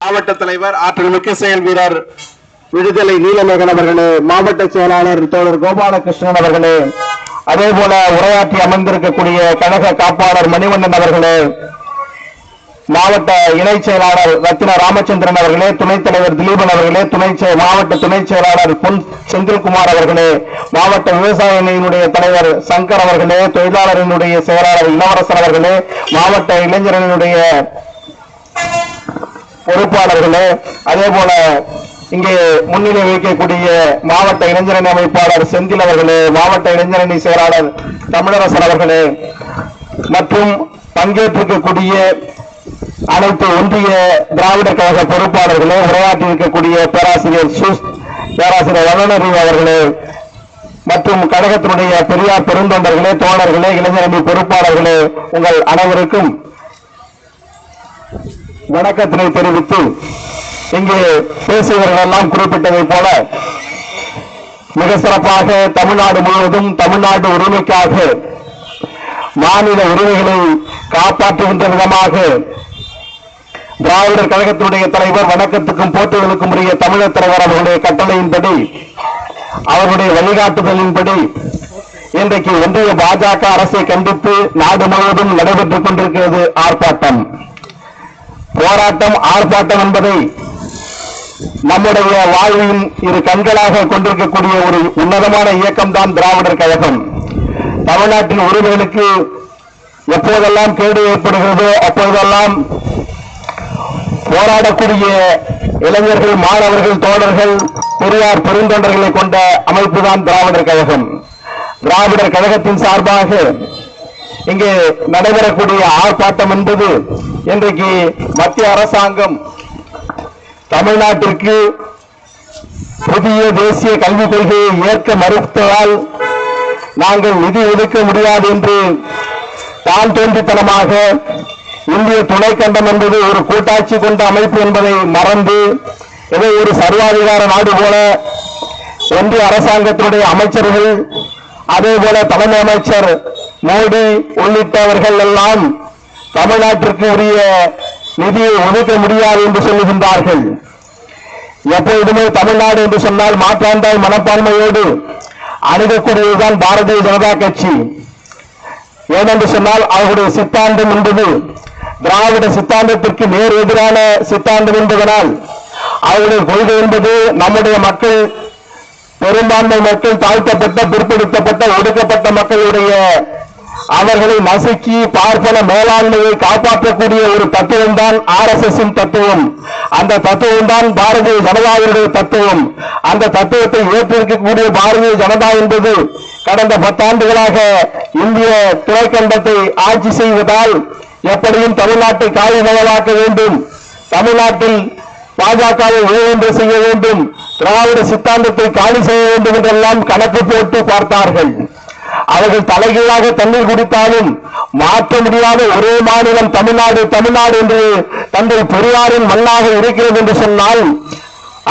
மாவட்ட தலைவர் ஆற்றல் மிக்க செயல் வீரர் விடுதலை நீலமேகன் அவர்களே, மாவட்ட செயலாளர் தோழர் கோபாலகிருஷ்ணன் அவர்களே, அதே போல உரையாற்றி அமர்ந்திருக்கக்கூடிய கழக காப்பாளர் மணிவண்ணன் அவர்களே, மாவட்ட இணை செயலாளர் ரத்தின ராமச்சந்திரன் அவர்களே, துணைத் தலைவர் திலீபன் அவர்களே, மாவட்ட துணை செயலாளர் பொன் செந்தில்குமார் அவர்களே, மாவட்ட விவசாய அணியினுடைய தலைவர் சங்கர் அவர்களே, தொழிலாளரினுடைய செயலாளர் இளவரசன் அவர்களே, மாவட்ட இளைஞரனுடைய பொறுப்பாளர்களே, அதே போல இங்கே முன்னிலை வைக்கக்கூடிய மாவட்ட இளைஞரணி அமைப்பாளர் செந்தில் அவர்களே, மாவட்ட இளைஞரணி செயலாளர் தமிழரசன் அவர்களே மற்றும் பங்கேற்றிருக்கக்கூடிய அனைத்து ஒன்றிய திராவிட கழக பொறுப்பாளர்களே, உரையாற்றி இருக்கக்கூடிய பேராசிரியர் வளனறிவு அவர்களே மற்றும் கழகத்தினுடைய பெரியார் பெருந்தொண்டர்களே, தோழர்களே, இளைஞரணி பொறுப்பாளர்களே, உங்கள் அனைவருக்கும் வணக்கத்தினை தெரிவித்து இங்கே பேசியவர்கள் எல்லாம் குறிப்பிட்டதை போல மிக சிறப்பாக தமிழ்நாடு முழுவதும் தமிழ்நாடு உரிமைக்காக மாநில உரிமைகளை காப்பாற்றுகின்ற விதமாக திராவிடர் கழகத்தினுடைய தலைவர் வணக்கத்துக்கும் போற்றுதலுக்கும் உரிய தமிழர் தலைவர் அவர்களுடைய கட்டளையின்படி அவருடைய வழிகாட்டுதலின்படி இன்றைக்கு ஒன்றிய பாஜக அரசை கண்டித்து நாடு முழுவதும் நடைபெற்றுக் கொண்டிருக்கிறது ஆர்ப்பாட்டம். போராட்டம் ஆர்ப்பாட்டம் என்பதை நம்முடைய வாழ்வின் இரு கண்களாக கொண்டிருக்கக்கூடிய ஒரு உன்னதமான இயக்கம் தான் திராவிடர் கழகம். தமிழ்நாட்டின் உரிமைகளுக்கு எப்போதெல்லாம் கேடு ஏற்படுகிறதோ அப்போதெல்லாம் போராடக்கூடிய இளைஞர்கள், மாணவர்கள், தோழர்கள், பெரியார் பெருந்தொண்டர்களை கொண்ட அமைப்பு தான் திராவிடர் கழகம். திராவிடர் கழகத்தின் சார்பாக இங்கே நடைபெறக்கூடிய ஆர்ப்பாட்டம் என்பது இன்றைக்கு மத்திய அரசாங்கம் தமிழ்நாட்டிற்கு புதிய தேசிய கல்விக் கொள்கையை ஏற்க மறுத்ததால் நாங்கள் நிதி ஒதுக்க முடியாது என்று தான் தோன்றித்தனமாக இந்திய துணைக்கண்டம் என்பது ஒரு கூட்டாட்சி கொண்ட அமைப்பு என்பதை மறந்து ஏதோ ஒரு சர்வாதிகார நாடு போல ஒன்றிய அரசாங்கத்தினுடைய அமைச்சர்கள், அதே போல தலைமை அமைச்சர் மோடி உள்ளிட்டவர்கள் எல்லாம் தமிழ்நாட்டிற்கு உரிய நிதியை ஒதுக்க முடியாது என்று சொல்லுகின்றார்கள். எப்பொழுதுமே தமிழ்நாடு என்று சொன்னால் மாற்றாந்தாய் மனப்பான்மையோடு அணுகக்கூடியதுதான் பாரதிய ஜனதா கட்சி. ஏனென்று சொன்னால் அவருடைய சித்தாந்தம் என்பது திராவிட சித்தாந்தத்திற்கு நேர் எதிரான சித்தாந்தம் என்பதனால் அவருடைய கொள்கை என்பது நம்முடைய மக்கள், பெரும்பான்மை மக்கள், தாழ்த்தப்பட்ட, பிற்படுத்தப்பட்ட, ஒடுக்கப்பட்ட மக்களுடைய அவர்களை நசுக்கி பார்ப்பன மேலாண்மையை காப்பாற்றக்கூடிய ஒரு தத்துவம் தான் RSS தத்துவம். அந்த தத்துவம் தான் பாரதிய ஜனதாவுடைய தத்துவம். அந்த தத்துவத்தை ஏற்றிருக்கக்கூடிய பாரதிய ஜனதா என்பது கடந்த 10 ஆண்டுகளாக இந்திய துணைக்கண்டத்தை ஆட்சி செய்வதால் எப்படியும் தமிழ்நாட்டை காய்மயமாக்க வேண்டும், தமிழ்நாட்டில் பாஜகவை ஊழல் செய்ய வேண்டும், திராவிட சித்தாந்தத்தை காலி செய்ய வேண்டும் என்றெல்லாம் கணக்கு போட்டு பார்த்தார்கள். அவர்கள் தலைகீழாக தண்ணீர் குடித்தாலும் மாற்ற முடியாத ஒரே மாநிலம் தமிழ்நாடு, தமிழ்நாடு என்று தந்தை பெரியாரின் மண்ணாக இருக்கிறது என்று சொன்னால்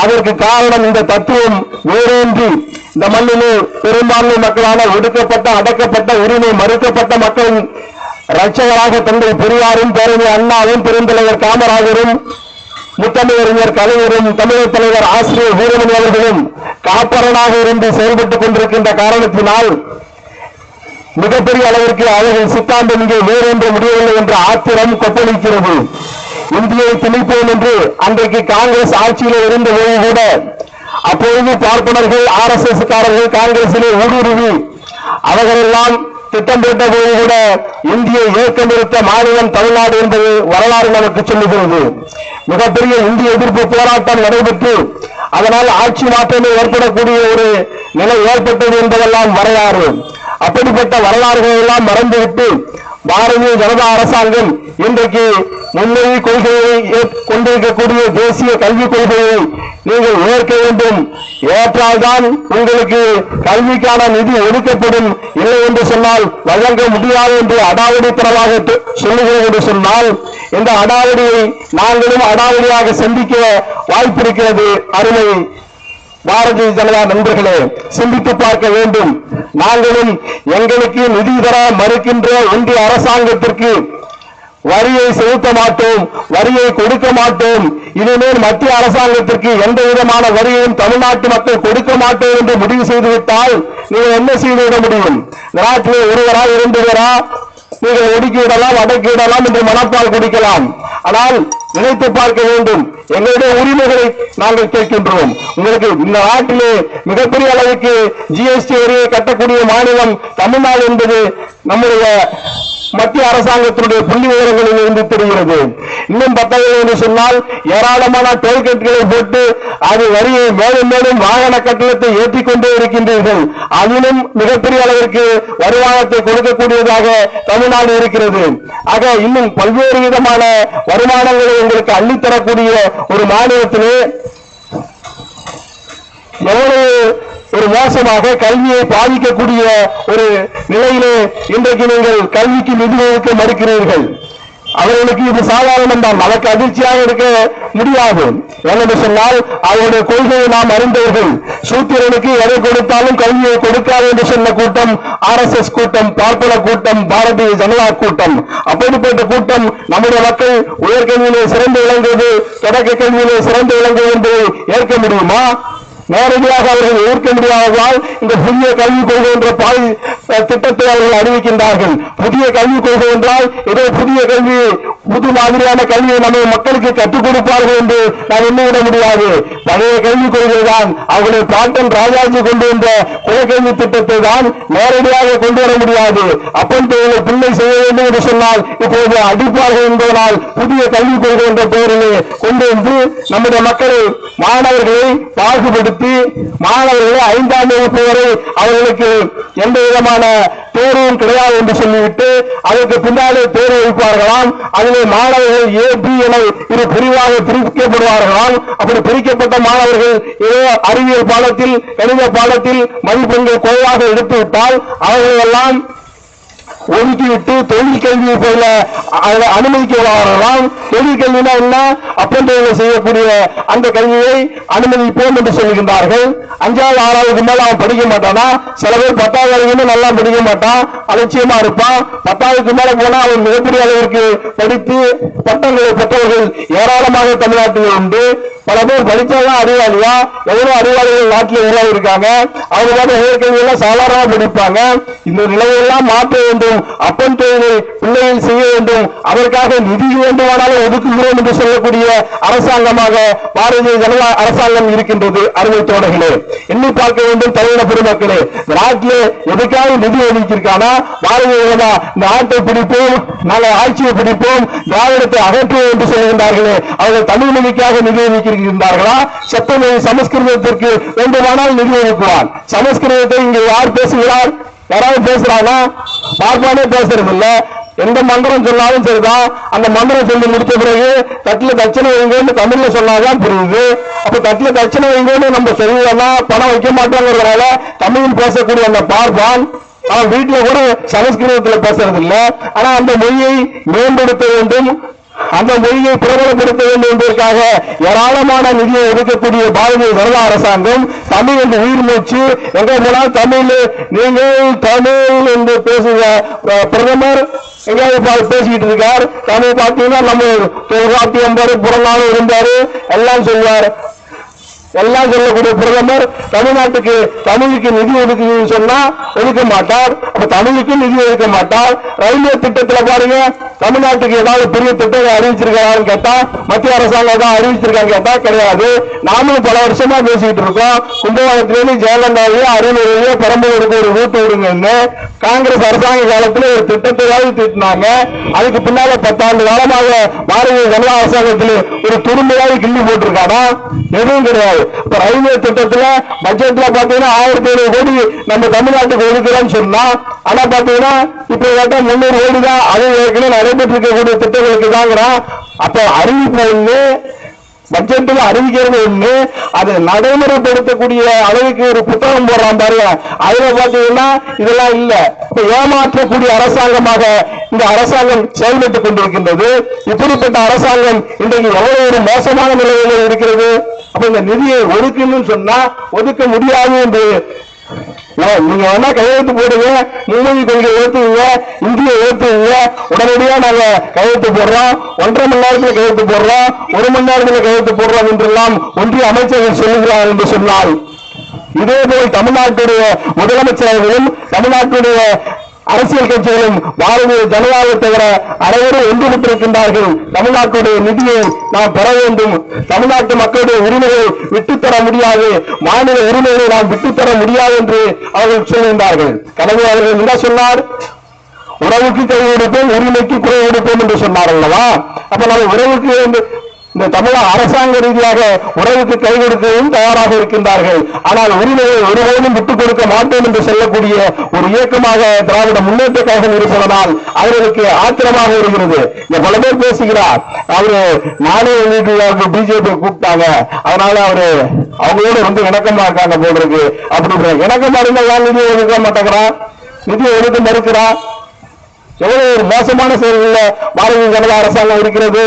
அதற்கு காரணம் இந்த தத்துவம் வேறொன்றி இந்த மண்ணிலே பெரும்பான்மை மக்களான ஒடுக்கப்பட்ட, அடக்கப்பட்ட, உரிமை மறுக்கப்பட்ட மக்களின் ரட்சகராக தந்தை பெரியாரும், பேரறிஞர் அண்ணாவும், பெருந்தலைவர் காமராஜரும், முத்தமிழறிஞர் கலைஞரும், தமிழர் தலைவர் ஆசிரியர் வீரமணி அவர்களும் காப்பரனாக இருந்து செயல்பட்டுக் கொண்டிருக்கின்ற காரணத்தினால் மிகப்பெரிய அளவிற்கு அவர்கள் சித்தாந்தம் இங்கே வேறொன்று முடியவில்லை என்ற ஆத்திரம் கொப்பளிக்கிறது. இந்தியை திணிப்போம் என்று அன்றைக்கு காங்கிரஸ் ஆட்சியிலே இருந்தபோது கூட அப்பொழுது பார்ப்பனர்கள், RSS காரர்கள் காங்கிரசிலே ஊடுருவி அவர்களெல்லாம் திட்டம் போட்ட போது கூட இந்தியை ஏற்க மறுத்த மாநிலம் தமிழ்நாடு என்பது வரலாறு நமக்கு சொல்லுகிறது. மிகப்பெரிய இந்திய எதிர்ப்பு போராட்டம் நடைபெற்று அதனால் ஆட்சி மாற்றமே ஏற்படக்கூடிய ஒரு நிலை ஏற்பட்டது என்பதெல்லாம் வரலாறு. அப்படிப்பட்ட வரலாறுகளை எல்லாம் மறந்துவிட்டு பாரதிய ஜனதா அரசாங்கம் இன்றைக்கு முன்னணி கொள்கையை கொண்டிருக்கக்கூடிய தேசிய கல்விக் கொள்கையை நீங்கள் ஏற்க வேண்டும், ஏற்றால்தான் உங்களுக்கு கல்விக்கான நிதி ஒதுக்கப்படும், இல்லை என்று சொன்னால் வழங்க முடியாது என்று அடாவடித்தனமாக சொல்லுகிறது என்று சொன்னால் இந்த அடாவடியை நாங்களும் அடாவடியாக சந்திக்க வாய்ப்பிருக்கிறது. அருமை பாரதிய ஜனதா நண்பர்களே, சிந்தித்து பார்க்க வேண்டும். நாங்களும் எங்களுக்கு நிதி தர மறுக்கின்ற ஒன்றிய அரசாங்கத்திற்கு வரியை செலுத்த மாட்டோம், வரியை கொடுக்க மாட்டோம், இனிமேல் மத்திய அரசாங்கத்திற்கு எந்த விதமான வரியையும் தமிழ்நாட்டு மக்கள் கொடுக்க மாட்டோம் என்று முடிவு செய்துவிட்டால் நீங்கள் என்ன செய்துவிட முடியும்? நாட்டிலே ஒருவரா 2 பேரா நீங்கள் ஒடுக்கி விடலாம், அடக்கி விடலாம் என்று மனப்பால் குடிக்கலாம். ஆனால் நினைத்து பார்க்க வேண்டும், எங்களுடைய உரிமைகளை நாங்கள் கேட்கின்றோம். உங்களுக்கு இந்த நாட்டிலே மிகப்பெரிய அளவுக்கு ஜிஎஸ்டி வரியை கட்டக்கூடிய மாநிலம் தமிழ்நாடு என்பது நம்முடைய மத்திய அரசாங்கத்தினுடைய புள்ளி விவரங்களில் இருந்து தெரிகிறது. இன்னும் பத்தவில்லை என்று சொன்னால் ஏராளமான டோல்கேட்களை போட்டு அது வரியை மேலும் மேலும் வாகன கட்டணத்தை ஏற்றிக் கொண்டே இருக்கின்றீர்கள். அதிலும் மிகப்பெரிய அளவிற்கு வருமானத்தை கொடுக்கக்கூடியதாக தமிழ்நாடு இருக்கிறது. ஆக இன்னும் பல்வேறு விதமான வருமானங்களை உங்களுக்கு அள்ளித்தரக்கூடிய ஒரு மாநிலத்திலே எவ்வளவு ஒரு மோசமாக கல்வியை பாதிக்கக்கூடிய ஒரு நிலையிலே இன்றைக்கு நீங்கள் கல்விக்கு நிதி ஒதுக்க மறுக்கிறீர்கள். அவர்களுக்கு இது சாதாரணம் தான், நமக்கு அதிர்ச்சியாக இருக்க முடியாது. ஏனென்று சொன்னால் அவருடைய கொள்கையை நாம் அறிந்தவர்கள். சூத்திரனுக்கு எதை கொடுத்தாலும் கல்வியை கொடுக்காது என்று சொன்ன கூட்டம் RSS கூட்டம், பார்ப்பன கூட்டம், பாரதிய ஜனதா கூட்டம். அப்படிப்பட்ட கூட்டம் நம்முடைய மக்கள் உயர்கல்வியிலே சிறந்து விளங்குவது, தொடக்க கல்வியிலே சிறந்து விளங்குவது என்பதை ஏற்க முடியுமா? நேரடியாக அவர்கள் ஏற்க முடியாததால் இந்த புதிய கல்விக் கொள்கை என்ற திட்டத்தை அவர்கள் அறிவிக்கின்றார்கள். புதிய கல்விக் கொள்கை என்றால் ஏதோ புதிய கல்வி, புது மாதிரியான கல்வியை நம்ம மக்களுக்கு கற்றுக் கொடுப்பார்கள் என்று நாம் எண்ணிவிட முடியாது. பழைய கல்விக் கொள்கை தான் அவர்களை பாட்டன் ராஜாஜி கொண்டு வந்த குலக்கல்வி திட்டத்தை தான் நேரடியாக கொண்டு வர முடியாது. அப்பன் தொழிலை பிள்ளை செய்ய வேண்டும் என்று சொன்னால் இப்போது அடிப்பார்கள் என்பதனால் புதிய கல்விக் கொள்கை என்ற பெயரிலே கொண்டு வந்து நம்முடைய மக்களை, மாணவர்களை பாகுபடுத்தி மாணவர்களை 5ஆம் வகுப்பு வரை அவர்களுக்கு எந்த விதமான தேர்வும் கிடையாது என்று சொல்லிவிட்டு அதற்கு பின்னாலே தேர்வு வைப்பார்களாம். அதிலே மாணவர்கள் A, B என 2 பிரிவாக பிரிக்கப்படுவார்களாம். அப்படி பிரிக்கப்பட்ட மாணவர்கள் ஏதோ அறிவியல் பாடத்தில், கணித பாடத்தில் மதிப்பெண்கள் குறைவாக எடுத்துவிட்டால் அவர்கள் எல்லாம் ஒதுக்கிவிட்டு தொழில் கல்வியை போல அனுமதிக்கிறார்களாம். தொழில் கல்வினா என்ன? அப்பன் செய்யக்கூடிய அந்த கல்வியை அனுமதிப்போம் என்று சொல்லுகின்றார்கள். 5வது 6வது மேல அவன் படிக்க மாட்டானா? சில பேர் 10வது வரைக்கும் நல்லா படிக்க மாட்டான், அலட்சியமா இருப்பான். 10வது மேல போனா அவன் மிகப்பெரிய அளவிற்கு படித்து பட்டங்களை பெற்றவர்கள் ஏராளமாக தமிழ்நாட்டில் உண்டு. பல பேர் படிச்சாதான் அறிவாளியா? எவ்வளவு அறிவாளிகள் நாட்டில் உருவாகி இருக்காங்க. அவங்க உயர்கல்வியெல்லாம் சாதாரணமா படிப்பாங்க. இந்த நிலையெல்லாம் மாற்ற வேண்டும். அப்பன் தொழிலை பிள்ளைகள் செய்ய வேண்டும். அதற்காக நிதி வேண்டுமானாலும் ஒதுக்குகிறோம் என்று சொல்லக்கூடிய அரசாங்கமாக பாரதிய ஜனதா அரசாங்கம் இருக்கின்றது. அருமை தோழர்களே, எண்ணி பார்க்க வேண்டும். தமிழக பெருமக்களே, நாட்டிலே எதுக்காக நிதி ஒதுக்கியிருக்கானா? பாரதிய ஜனதா நாட்டை பிடிப்போம், நாங்கள் ஆட்சியை பிடிப்போம், திராவிடத்தை அகற்றுவோம் என்று சொல்கின்றார்களே, அவர்கள் தமிழ் மொழிக்காக நிதி ஒதுக்கியிருக்கின்றார்களா? செப்பமொழி சமஸ்கிருதத்திற்கு வேண்டுமானால் நிதி ஒதுக்குவார். சமஸ்கிருதத்தை இங்கே யார் பேசுகிறார்? யாராவது பேசுறாங்கன்னா பார்ப்பானே பேசுறது இல்ல. எந்த மந்திரம் சொன்னாலும் சரிதான். அந்த மந்திரம் சொல்லி முடிச்ச பிறகு தட்டுல தட்சணை வைங்கன்னு தமிழ்ல சொன்னாதான் புரியுது. அப்ப தட்டுல தட்சணை வைங்கன்னு நம்ம சொல்லுவோம்னா பணம் வைக்க மாட்டோங்கிறதுனால தமிழில் பேசக்கூடிய அந்த பார்ப்பான் அவன் வீட்டுல கூட சமஸ்கிருதத்துல பேசுறது இல்ல. ஆனா அந்த மொழியை மேம்படுத்த வேண்டும், அந்த மொழியை பிரபலப்படுத்த வேண்டும் என்பதற்காக ஏராளமான நிதியை ஒதுக்கக்கூடிய பாரதிய ஜனதா அரசாங்கம் தமிழ் என்று உயிர் மூச்சு. எங்க போனால் தமிழ், நீங்கள் தமிழ் என்று பேசுகிற பிரதமர் எங்கேயாவது பேசிக்கிட்டு இருக்கார். தமிழ் பார்த்தீங்கன்னா நம்ம தொல்காப்பியம் என்பாரு, புறநானூறு இருந்தாரு, எல்லாம் சொல்வார். எல்லாம் சொல்லக்கூடிய பிரதமர் தமிழ்நாட்டுக்கு தமிழுக்கு நிதி ஒதுக்குன்னு சொன்னா ஒதுக்க மாட்டார். அப்ப தமிழுக்கு நிதி ஒதுக்க மாட்டார். ரயில்வே திட்டத்துல பாருங்க, தமிழ்நாட்டுக்கு ஏதாவது பெரிய திட்டம் அறிவிச்சிருக்கான்னு கேட்டா மத்திய அரசாங்கம் தான் அறிவிச்சிருக்காங்க கேட்டா கிடையாது. நாமளும் பல வருஷமா பேசிக்கிட்டு இருக்கோம். கும்பகோணத்திலேயே ஜெயலலிதாவிலேயே அரியலூரிலேயே பெரம்பலூருக்கு ஒரு ரூட் விடுங்கன்னு காங்கிரஸ் அரசாங்க காலத்துல ஒரு திட்டத்தையாவது திட்டினாங்க. அதுக்கு பின்னால 10 ஆண்டு காலமாக பாரதிய ஜனதா அரசாங்கத்தில் ஒரு துரும்பையாவது கிள்ளி போட்டிருக்கானா? எதுவும் கிடையாது. இப்ப ரயில்வே திட்டத்துல பட்ஜெட்ல பாத்தீங்கன்னா 1700 கோடி நம்ம தமிழ்நாட்டுக்கு ஒதுக்குறோம்னு சொன்னா, ஆனா பாத்தீங்கன்னா இப்ப கேட்டா 300 கோடி தான். அது ஏற்கனவே நடைபெற்று இருக்கக்கூடிய திட்டங்களுக்கு தாங்கிறான். அப்ப அறிவிப்பு ஒண்ணு, பட்ஜெட்ல அறிவிக்கிறது ஒண்ணு, அதை நடைமுறைப்படுத்தக்கூடிய அளவுக்கு ஒரு புத்தகம் போடுறான் பாருங்க. அதுல பாத்தீங்கன்னா இதெல்லாம் இல்ல. இப்ப ஏமாற்றக்கூடிய அரசாங்கமாக இந்த அரசாங்கம் செயல்பட்டுக் கொண்டிருக்கின்றது. இப்படிப்பட்ட அரசாங்கம் இன்றைக்கு எவ்வளவு ஒரு மோசமான நிலையில் இருக்கிறது. அப்ப இந்த நிதியை ஒதுக்கணும்னு சொன்னா ஒதுக்க முடியாது என்று நீங்க வேணா கையெழுத்து போடுங்க, மும்மொழி கொள்கை ஏற்றுவீங்க, இந்திய ஏற்றுவீங்க, உடனடியா நாங்க கையெழுத்து போடுறோம், 1.5 மணி நேரத்தில் கையெழுத்து போடுறோம், 1 மணி நேரத்தில் கையெழுத்து போடுறோம் என்றெல்லாம் ஒன்றிய அமைச்சர்கள் சொல்லுகிறார் என்று சொன்னால், இதேபோல் தமிழ்நாட்டுடைய முதலமைச்சர்களும் தமிழ்நாட்டுடைய அரசியல் கட்சிகளும் பாரதிய ஜனதாவை தவிர அனைவரும் ஒன்றுபட்டிருக்கின்றார்கள். தமிழ்நாட்டுடைய நிதியை நாம் பெற வேண்டும், தமிழ்நாட்டு மக்களுடைய உரிமையை விட்டுத்தர முடியாது, மாநில உரிமையை நாம் விட்டுத்தர முடியாது என்று அவர்கள் சொல்கின்றார்கள். கலைஞர் அவர்கள் என்ன சொன்னார்? உறவுக்கு கை கொடுப்போம், உரிமைக்கு குறை கொடுப்போம் என்று சொன்னார் அல்லவா? அப்ப நம்ம உறவுக்கு இந்த தமிழக அரசாங்க ரீதியாக உறவுக்கு கை கொடுக்கவும் தயாராக இருக்கின்றார்கள். ஆனால் உரிமையை ஒருபோதும் விட்டுக் கொடுக்க மாட்டோம் என்று சொல்லக்கூடிய ஒரு இயக்கமாக திராவிட முன்னேற்ற கழகம் இருப்பதனால் அவர்களுக்கு ஆத்திரமாக வருகிறது. பல பேர் பேசுகிறார், அவரு நானே வெளியிட்டு பிஜேபி கூப்பிட்டாங்க, அதனால அவரு அவங்களோட ரொம்ப இணக்கமா இருக்காங்க போல இருக்கு. அப்படி இணக்கமா இருந்தா நிதியை ஒதுக்க மாட்டேங்கிறான், நிதியை ஒதுக்க மறுக்கிறான். எவ்வளவு ஒரு மோசமான செயல்களில் பாரதிய ஜனதா அரசாங்கம் இருக்கிறது.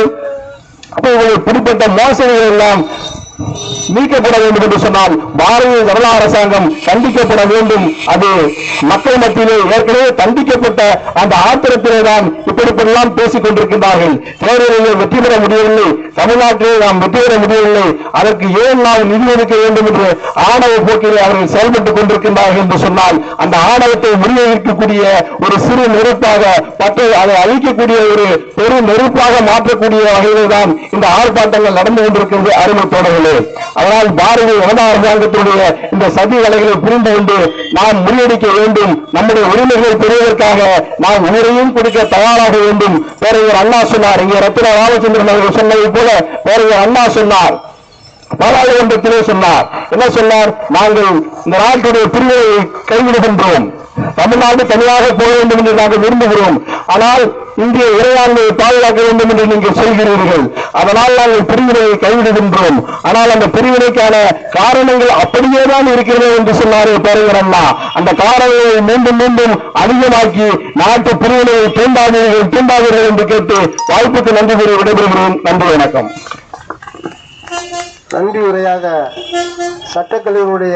அப்ப இப்படிப்பட்ட மோசடிகள் எல்லாம் நீக்கப்பட வேண்டும் என்று சொன்னால் பாரதிய ஜனதா அரசாங்கம் கண்டிக்கப்பட வேண்டும். அது மக்கள் மத்தியிலே ஏற்கனவே தண்டிக்கப்பட்ட அந்த ஆத்திரத்திலே தான் இப்படிப்பெல்லாம் பேசிக் கொண்டிருக்கின்றார்கள். தேர்தலிலே வெற்றி பெற முடியவில்லை, தமிழ்நாட்டிலே நாம் வெற்றி பெற முடியவில்லை, அதற்கு ஏன் நாம் நிதி ஒதுக்க வேண்டும் என்று ஆணவ போக்கிலே அவர்கள் செயல்பட்டுக் கொண்டிருக்கின்றார்கள் என்று சொன்னால், அந்த ஆணவத்தை முறியடிக்கக்கூடிய ஒரு சிறு நெருப்பாக அதை அழிக்கக்கூடிய ஒரு பெரு நெருப்பாக மாற்றக்கூடிய வகையில் தான் இந்த ஆர்ப்பாட்டங்கள் நடந்து கொண்டிருக்கிறது அருமை தோழர்களே. அதனால் பாரதிய ஜனதா அரசாங்கத்துடைய இந்த சதி வேலைகளை புரிந்து கொண்டு நாம் முறியடிக்க வேண்டும். நம்முடைய உரிமைகளை பெறுவதற்காக நாம் உயிரையும் கொடுக்க தயாராக வேண்டும். பேரறிஞர் அண்ணா சொன்னார், இங்கே ரத்தின ராமச்சந்திரன் அவர்கள் சொன்னதை போல பேரறிஞர் அண்ணா சொன்னார், பாராளுமன்றத்திலே சொன்னார். என்ன சொன்னார்? நாங்கள் இந்த நாட்டுடைய பிரிவை கைவிடுகின்றோம், தமிழ்நாடு தனியாக போக வேண்டும் என்று நாங்கள் விரும்புகிறோம், ஆனால் இந்திய இறையாண்மையை பாதுகாக்க வேண்டும் என்று நீங்கள் சொல்கிறீர்கள், அதனால் நாங்கள் பிரிவினையை கைவிடுகின்றோம், ஆனால் அந்த பிரிவினைக்கான காரணங்கள் அப்படியேதான் இருக்கிறது என்று சொன்னாரே பேரறிஞர் அண்ணா. அந்த காரணங்களை மீண்டும் மீண்டும் அதிகமாக்கி நாட்டு பிரிவினையை தூண்டாதீர்கள் என்று கேட்டு வாய்ப்புக்கு நன்றி கூறி விடைபெறுகிறேன். நன்றி, வணக்கம். நன்றி உரையாக சட்டக்கல்லூரியுடைய